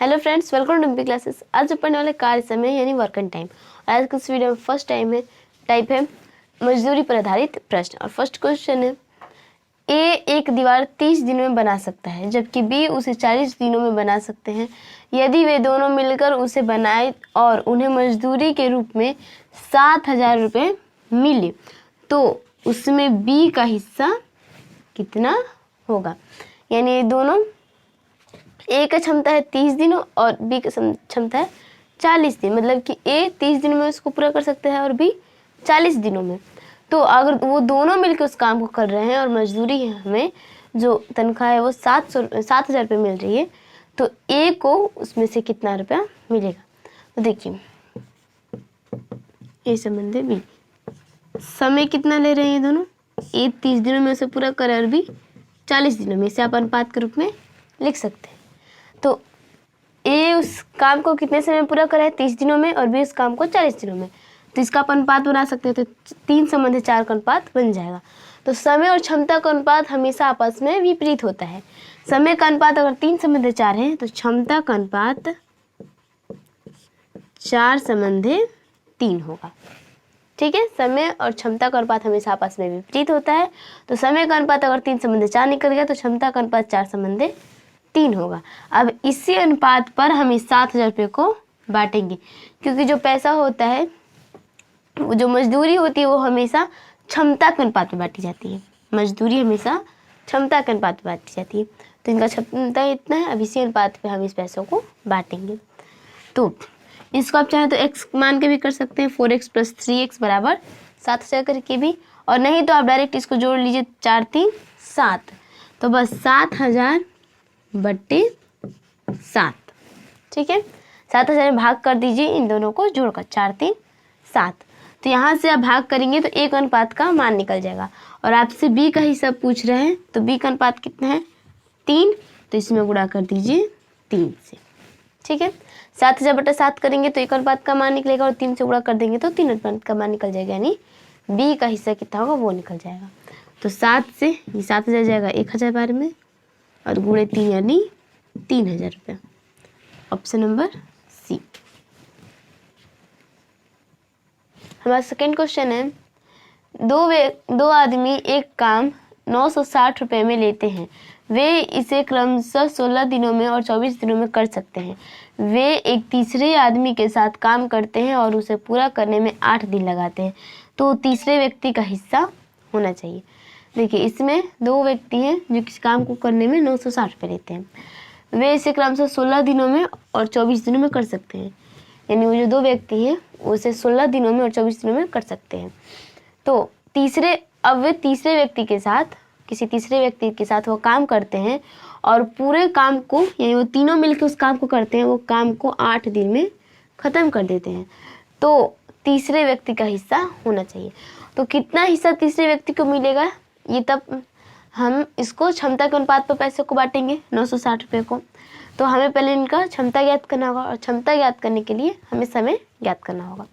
Hello friends, welcome to MP classes. आज पढ़ने वाले कार्य समय यानी वर्क एंड टाइम। आज के इस वीडियो में फर्स्ट टाइप है मजदूरी पर आधारित प्रश्न। और फर्स्ट क्वेश्चन है, ए एक दीवार 30 दिनों में बना सकता है जबकि बी उसे 40 दिनों में बना सकते हैं। यदि वे दोनों मिलकर उसे बनाए और उन्हें मजदूरी के रूप में 7,000 रुपये मिले तो उसमें बी का हिस्सा कितना होगा। यानी दोनों, ए का क्षमता है 30 दिनों और बी का क्षमता है 40 दिन, मतलब कि ए 30 दिनों में उसको पूरा कर सकते हैं और बी 40 दिनों में। तो अगर वो दोनों मिलकर उस काम को कर रहे हैं और मजदूरी है, हमें जो तनख्वाह है वो 7,000 रुपये मिल रही है, तो ए को उसमें से कितना रुपया मिलेगा। तो देखिए, ए संबंध है बी, समय कितना ले रहे हैं ये दोनों, ए 30 दिनों में उसे पूरा करे और बी 40 दिनों में। इसे आप अनुपात के रूप में लिख सकते हैं। तो ए उस काम को कितने समय में पूरा करा है, 30 दिनों में, और बी उस काम को 40 दिनों में। तो इसका आप अनुपात बना सकते हैं। तो 3 संबंध 4 का अनुपात बन जाएगा। तो समय और क्षमता का अनुपात हमेशा आपस में विपरीत होता है। समय का अनुपात अगर 3 संबंध 4 है तो क्षमता का अनुपात 4 संबंध 3 होगा। ठीक है, समय और क्षमता का अनुपात हमेशा आपस में विपरीत होता है। तो समय का अनुपात अगर 3 संबंध 4 निकल गया तो क्षमता का अनुपात 4 संबंध 3 होगा। अब इसी अनुपात पर हम इस 7,000 रुपये को बांटेंगे, क्योंकि जो पैसा होता है, जो मजदूरी होती है, वो हमेशा क्षमता के अनुपात में बांटी जाती है। मजदूरी हमेशा क्षमता के अनुपात में बांटी जाती है। तो इनका क्षमता इतना है, अब इसी अनुपात पे हम इस पैसों को बांटेंगे। तो इसको आप चाहें तो x मान के भी कर सकते हैं, 4x + 3x बराबर 7,000 करके भी, और नहीं तो आप डायरेक्ट इसको जोड़ लीजिए, 4 3 7, तो बस 7,000 बट्टे 7। ठीक है, 7,000 में भाग कर दीजिए इन दोनों को जोड़कर, 4 3 7। तो यहाँ से आप भाग करेंगे तो एक अनुपात का मान निकल जाएगा। और आपसे बी का हिस्सा पूछ रहे हैं, तो बी का अनुपात कितना है, 3। तो इसमें गुणा कर दीजिए 3 से। ठीक है, 7,000 बटा 7 करेंगे तो एक अनुपात का मान निकलेगा, और 3 से गुणा कर देंगे तो 3 अनुपात का मान निकल जाएगा। यानी बी का हिस्सा कितना होगा वो निकल जाएगा। तो 7 से ये 7,000 जाएगा 1,000 बार में, और गुणे 3 यानी 3,000 रुपये। Option number C. हमारा सेकेंड क्वेश्चन है, दो आदमी एक काम 960 रुपये में लेते हैं। वे इसे क्रमशः 16 दिनों में और 24 दिनों में कर सकते हैं। वे एक तीसरे आदमी के साथ काम करते हैं और उसे पूरा करने में 8 दिन लगाते हैं। तो तीसरे व्यक्ति का हिस्सा होना चाहिए। देखिए, इसमें 2 व्यक्ति हैं जो किसी काम को करने में 960 रुपये लेते हैं। वे इसे क्रमशः 16 दिनों में और 24 दिनों में कर सकते हैं। यानी वो जो 2 व्यक्ति हैं उसे 16 दिनों में और 24 दिनों में कर सकते हैं। तो वे तीसरे व्यक्ति के साथ, किसी तीसरे व्यक्ति के साथ वो काम करते हैं और पूरे काम को, यानी वो तीनों मिलकर उस काम को करते हैं, वो काम को 8 दिन में ख़त्म कर देते हैं। तो तीसरे व्यक्ति का हिस्सा होना चाहिए। तो कितना हिस्सा तीसरे व्यक्ति को मिलेगा, ये तब हम इसको क्षमता के अनुपात पर पैसे को बांटेंगे, 960 रुपये को। तो हमें पहले इनका क्षमता ज्ञात करना होगा, और क्षमता ज्ञात करने के लिए हमें समय ज्ञात करना होगा।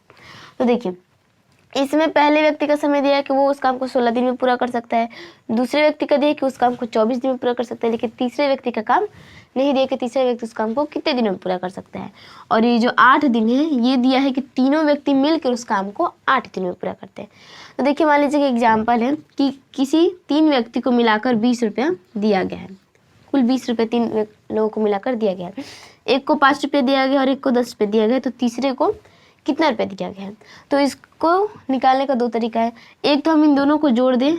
तो देखिए, इसमें पहले व्यक्ति का समय दिया है कि वो उस काम को 16 दिन में पूरा कर सकता है। दूसरे व्यक्ति का दिया कि उस काम को 24 दिन में पूरा कर सकता है, लेकिन तीसरे व्यक्ति का काम नहीं दिया कि तीसरे व्यक्ति उस काम को कितने दिनों में पूरा कर सकता है। और ये जो 8 दिन है, ये दिया है कि तीनों व्यक्ति मिलकर उस काम को 8 दिन में पूरा करते हैं। तो देखिए, मान लीजिए कि एग्जाम्पल है कि किसी 3 व्यक्ति को मिलाकर 20 रुपया दिया गया है। कुल 20 रुपये 3 लोगों को मिलाकर दिया गया है। एक को 5 रुपये दिया गया और एक को 10 रुपये दिया गया, तो तीसरे को कितना रुपये दिया गया है। तो इसको निकालने का 2 तरीका है। एक तो हम इन दोनों को जोड़ दें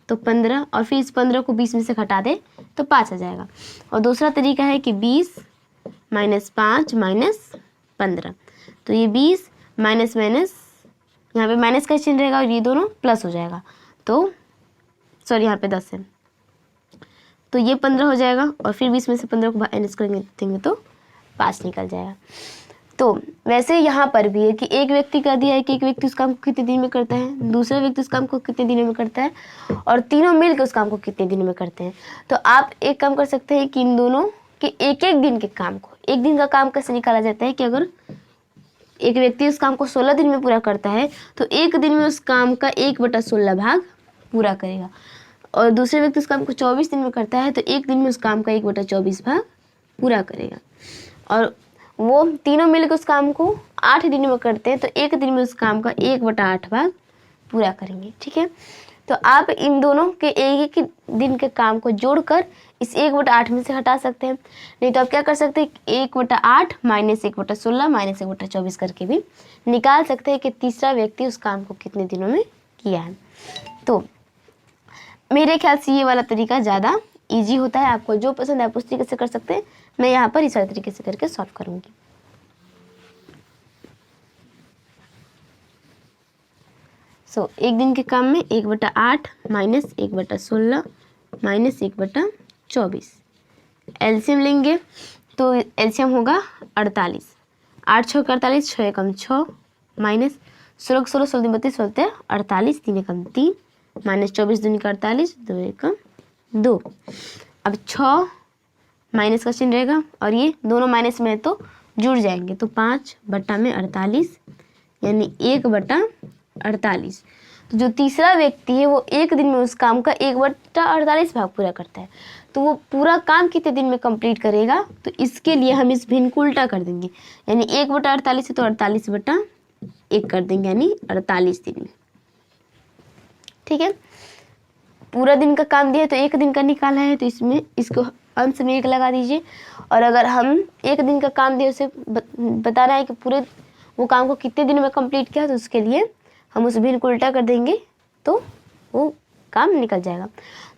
तो 15, और फिर इस 15 को 20 में से घटा दें तो 5 आ जाएगा। और दूसरा तरीका है कि 20 - 5 - 15, तो ये 20 माइनस यहाँ पे माइनस का चिन्ह रहेगा और ये दोनों प्लस हो जाएगा। तो सॉरी, यहाँ पे 10 है, तो ये 15 हो जाएगा, और फिर 20 में से 15 को माइनस करेंगे तो 5 निकल जाएगा। तो वैसे यहाँ पर भी है कि एक व्यक्ति का दिया है कि एक व्यक्ति उस काम को कितने दिन में करता है, दूसरा व्यक्ति उस काम को कितने दिनों में करता है, और तीनों मिलकर उस काम को कितने दिनों में करते हैं। तो आप एक काम कर सकते हैं कि इन दोनों के एक दिन के काम को, एक दिन का काम कैसे निकाला जाता है कि अगर एक व्यक्ति उस काम को 16 दिन में पूरा करता है तो एक दिन में उस काम का 1/16 भाग पूरा करेगा, और दूसरे व्यक्ति उस काम को 24 दिन में करता है तो एक दिन में उस काम का 1/24 भाग पूरा करेगा। और वो तीनों मिलकर उस काम को 8 दिन में करते हैं, तो एक दिन में उस काम का 1/8 भाग पूरा करेंगे। ठीक है, तो आप इन दोनों के एक ही दिन के काम को जोड़कर इस 1/8 में से हटा सकते हैं। नहीं तो आप क्या कर सकते हैं, 1/8 माइनस 1/16 माइनस 1/24 करके भी निकाल सकते हैं कि तीसरा व्यक्ति उस काम को कितने दिनों में किया है। तो मेरे ख्याल से ये वाला तरीका ज़्यादा ईजी होता है। आपको जो पसंद है आप उस तरीके से कर सकते हैं। मैं यहाँ पर इस वाले तरीके से करके सॉल्व करूँगी। एक दिन के काम में 1/8 माइनस 1/16 माइनस 1/24 एलसीएम लेंगे तो एलसीएम होगा 48। 8 6 48, 6 एकम 6 माइनस 16 16 16 32 16 48, 3 एकम 3 माइनस 24 दूनी का 48, 2 एकम 2। अब 6 माइनस का चिन्ह रहेगा और ये दोनों माइनस में है तो जुड़ जाएंगे, तो 5/48 यानी 1/48। तो जो तीसरा व्यक्ति है वो एक दिन में उस काम का 1/48 भाग पूरा करता है, तो वो पूरा काम कितने दिन में कंप्लीट करेगा, तो इसके लिए हम इस भिन्न को उल्टा कर देंगे। यानी 1/48 है तो 48/1 कर देंगे, यानी 48 दिन में। ठीक है, पूरा दिन का काम दिया है तो एक दिन का निकाला है, तो इसमें इसको अंश में 1 लगा दीजिए। और अगर हम एक दिन का काम दिया उसे बताना है कि पूरे वो काम को कितने दिन में कंप्लीट किया, तो उसके लिए हम उस भिन्न को उल्टा कर देंगे तो वो काम निकल जाएगा।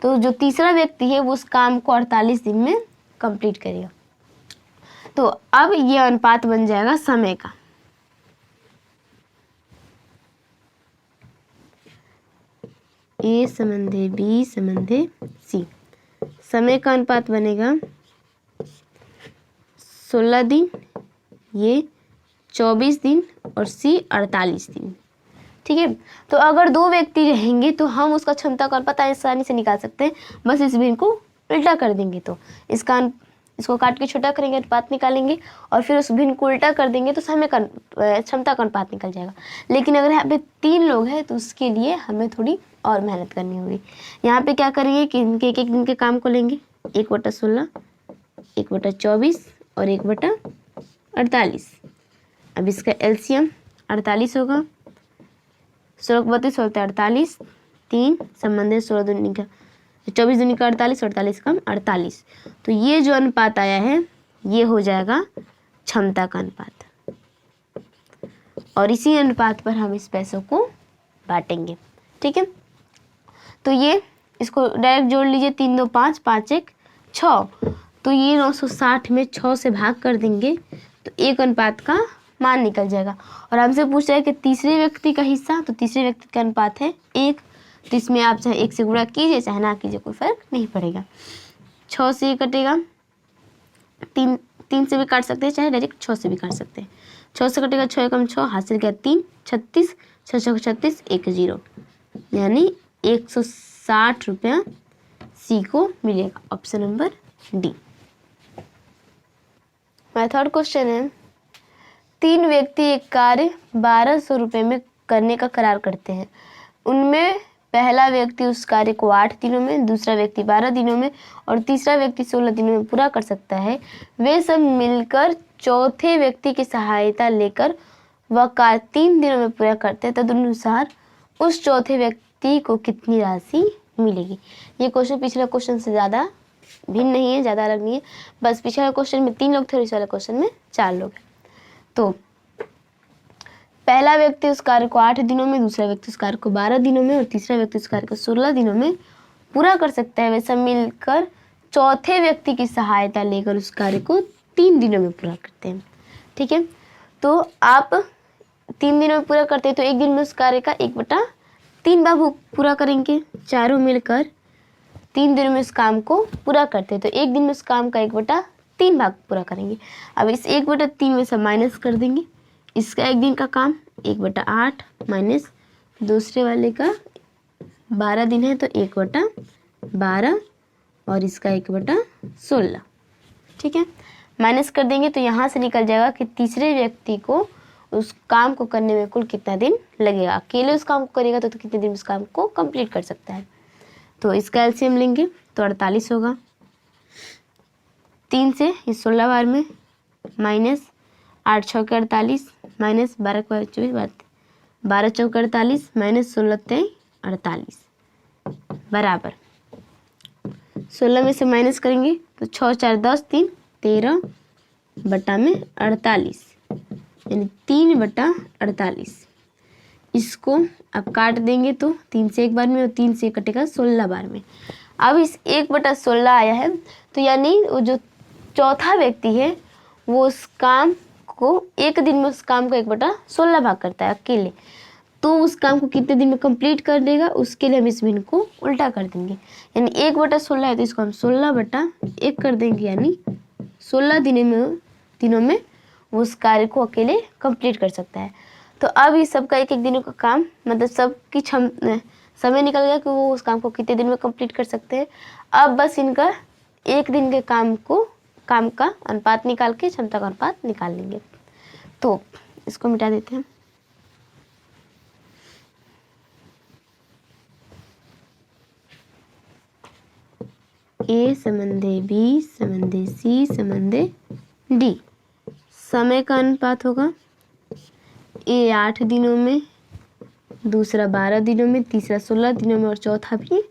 तो जो तीसरा व्यक्ति है वो उस काम को 48 दिन में कंप्लीट करेगा। तो अब ये अनुपात बन जाएगा समय का। ए संबंधे बी संबंधे सी, समय का अनुपात बनेगा 16 दिन, ये 24 दिन और सी 48 दिन। ठीक है, तो अगर 2 व्यक्ति रहेंगे तो हम उसका क्षमता का अनुपात आसानी से निकाल सकते हैं। बस इस भिन्न को उल्टा कर देंगे तो इसको काट के छोटा करेंगे, अनुपात निकालेंगे और फिर उस भिन्न को उल्टा कर देंगे तो समय का क्षमता का अनुपात निकल जाएगा। लेकिन अगर यहाँ पे 3 लोग हैं तो उसके लिए हमें थोड़ी और मेहनत करनी होगी। यहाँ पे क्या करेंगे कि इनके एक दिन के काम को लेंगे, 1/16 1/24 और 1/48। अब इसका एलसीएम 48 होगा, 16 32 16 48, 3 संबंध 16 दूनी का 24 दूनी का 48, 48 कम 48। तो ये जो अनुपात आया है ये हो जाएगा क्षमता का अनुपात, और इसी अनुपात पर हम इस पैसों को बांटेंगे। ठीक है, तो ये इसको डायरेक्ट जोड़ लीजिए, 3 2 5 5 1 6। तो ये 960 में 6 से भाग कर देंगे तो 1 अनुपात का मान निकल जाएगा। और हमसे पूछ रहा है कि तीसरे व्यक्ति का हिस्सा, तो तीसरे व्यक्ति का अनुपात है 1, तो इसमें आप चाहे 1 से गुणा कीजिए चाहे ना कीजिए, कोई फर्क नहीं पड़ेगा। 6 से ये कटेगा, 3 से भी काट सकते हैं, चाहे डायरेक्ट 6 से भी काट सकते हैं। 6 से कटेगा, 6 एकम 6 हासिल किया 3 36, 6 6 36 1 0, यानी 160 रुपया सी को मिलेगा। Option number D. My third question है, 3 व्यक्ति एक कार्य 1200 रुपये में करने का करार करते हैं। उनमें पहला व्यक्ति उस कार्य को 8 दिनों में, दूसरा व्यक्ति 12 दिनों में और तीसरा व्यक्ति 16 दिनों में पूरा कर सकता है। वे सब मिलकर चौथे व्यक्ति की सहायता लेकर वह कार्य 3 दिनों में पूरा करते हैं। तदनुसार उस चौथे व्यक्ति को कितनी राशि मिलेगी। ये क्वेश्चन पिछले क्वेश्चन से ज़्यादा भिन्न नहीं है, ज़्यादा अलग नहीं है। बस पिछले क्वेश्चन में 3 लोग थे और इस वाले क्वेश्चन में 4 लोग हैं। तो पहला व्यक्ति उस कार्य को 8 दिनों में, दूसरा व्यक्ति उस कार्य को 12 दिनों में और तीसरा व्यक्ति उस कार्य को 16 दिनों में पूरा कर सकता है। वे सब मिलकर चौथे व्यक्ति की सहायता लेकर उस कार्य को 3 दिनों में पूरा करते हैं। ठीक है, तो आप 3 दिनों में पूरा करते हैं तो एक दिन में उस कार्य का 1/3 भाग पूरा करेंगे। चारों मिलकर 3 दिनों में उस काम को पूरा करते हैं तो एक दिन में उस काम का 1/3 भाग पूरा करेंगे। अब इस 1/3 में से माइनस कर देंगे। इसका एक दिन का काम 1/8 माइनस दूसरे वाले का 12 दिन है तो 1/12 और इसका 1/16। ठीक है, माइनस कर देंगे तो यहाँ से निकल जाएगा कि तीसरे व्यक्ति को उस काम को करने में कुल कितना दिन लगेगा। अकेले उस काम को करेगा तो कितने दिन उस काम को कंप्लीट कर सकता है। तो इसका एलसीएम लेंगे तो 48 होगा, 3 से ये 16 बार में माइनस 8 छः के 48 माइनस 12 के 24 12 चौके 48 माइनस 16 तेई 48 बराबर 16 में से माइनस करेंगे तो 6 4 10 3 13 बटा में 48 यानी 3/48। इसको अब काट देंगे तो 3 से 1 बार में और 3 से कटेगा 16 बार में। अब इस 1/16 आया है तो यानी वो जो चौथा व्यक्ति है वो उस काम को एक दिन में उस काम को 1/16 भाग करता है अकेले, तो उस काम को कितने दिन में कंप्लीट कर देगा उसके लिए हम इस भिन्न को उल्टा कर देंगे। यानी 1/16 है तो इसको हम 16/1 कर देंगे, यानी 16 दिनों में वो उस कार्य को अकेले कंप्लीट कर सकता है। तो अब इस सबका एक दिनों का काम मतलब सबकी समय निकल गया कि वो उस काम को कितने दिन में कंप्लीट कर सकते हैं। अब बस इनका एक दिन के काम का अनुपात निकाल के क्षमता का अनुपात निकाल लेंगे। तो इसको मिटा देते हैं। ए संबंधे बी संबंधे सी संबंधे डी। समय का अनुपात होगा ए 8 दिनों में, दूसरा 12 दिनों में, तीसरा 16 दिनों में और चौथा भी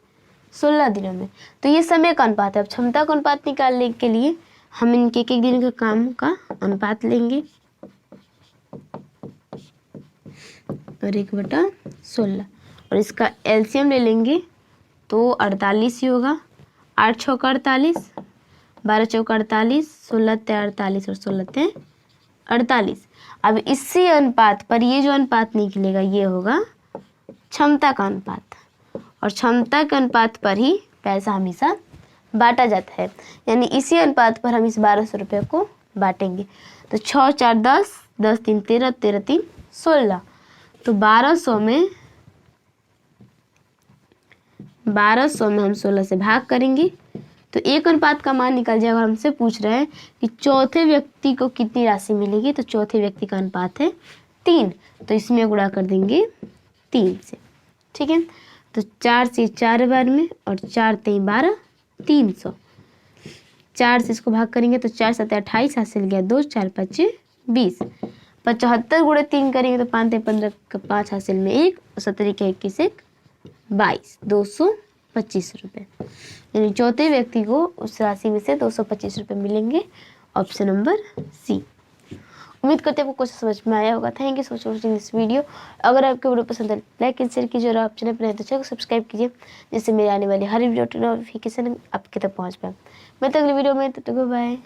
16 दिनों में। तो ये समय का अनुपात है। अब क्षमता का अनुपात निकालने के लिए हम इनके एक दिन के काम का अनुपात लेंगे और 1/16 और इसका एलसीएम ले लेंगे तो 48 ही होगा। 8 छः 48 12 चौका 48 16 ते 48 और 16 ते 48। अब इसी अनुपात पर ये जो अनुपात निकलेगा ये होगा क्षमता का अनुपात, और क्षमता के अनुपात पर ही पैसा हमेशा बांटा जाता है। यानी इसी अनुपात पर हम इस 1200 रुपये को बांटेंगे। तो 6 4 10 10 3 13 13 3 16। तो 1200 में हम 16 से भाग करेंगे तो एक अनुपात का मान निकल जाएगा। हमसे पूछ रहे हैं कि चौथे व्यक्ति को कितनी राशि मिलेगी, तो चौथे व्यक्ति का अनुपात है 3, तो इसमें गुणा कर देंगे 3 से। ठीक है, तो 4 से 4 बार में और 4 3 12 300। 4 से इसको भाग करेंगे तो 4 7 28 हासिल गया 2 4 5 20। 75 गुणे 3 करेंगे तो 5 15 5 हासिल में 1 17 के 21 1 22 225 रुपये। यानी चौथे व्यक्ति को उस राशि में से 225 रुपये मिलेंगे। Option number C. उम्मीद करते हैं आपको क्वेश्चन समझ में आया होगा। Thank you so much for watching this video. अगर आपको वीडियो पसंद है लाइक एंड शेयर कीजिए और आप चैनल पर नए तो चैनल को सब्सक्राइब कीजिए जिससे मेरे आने वाली हर वीडियो नोटिफिकेशन आपके तक पहुंच पाए। मैं तो अगली वीडियो में तब तक बाय।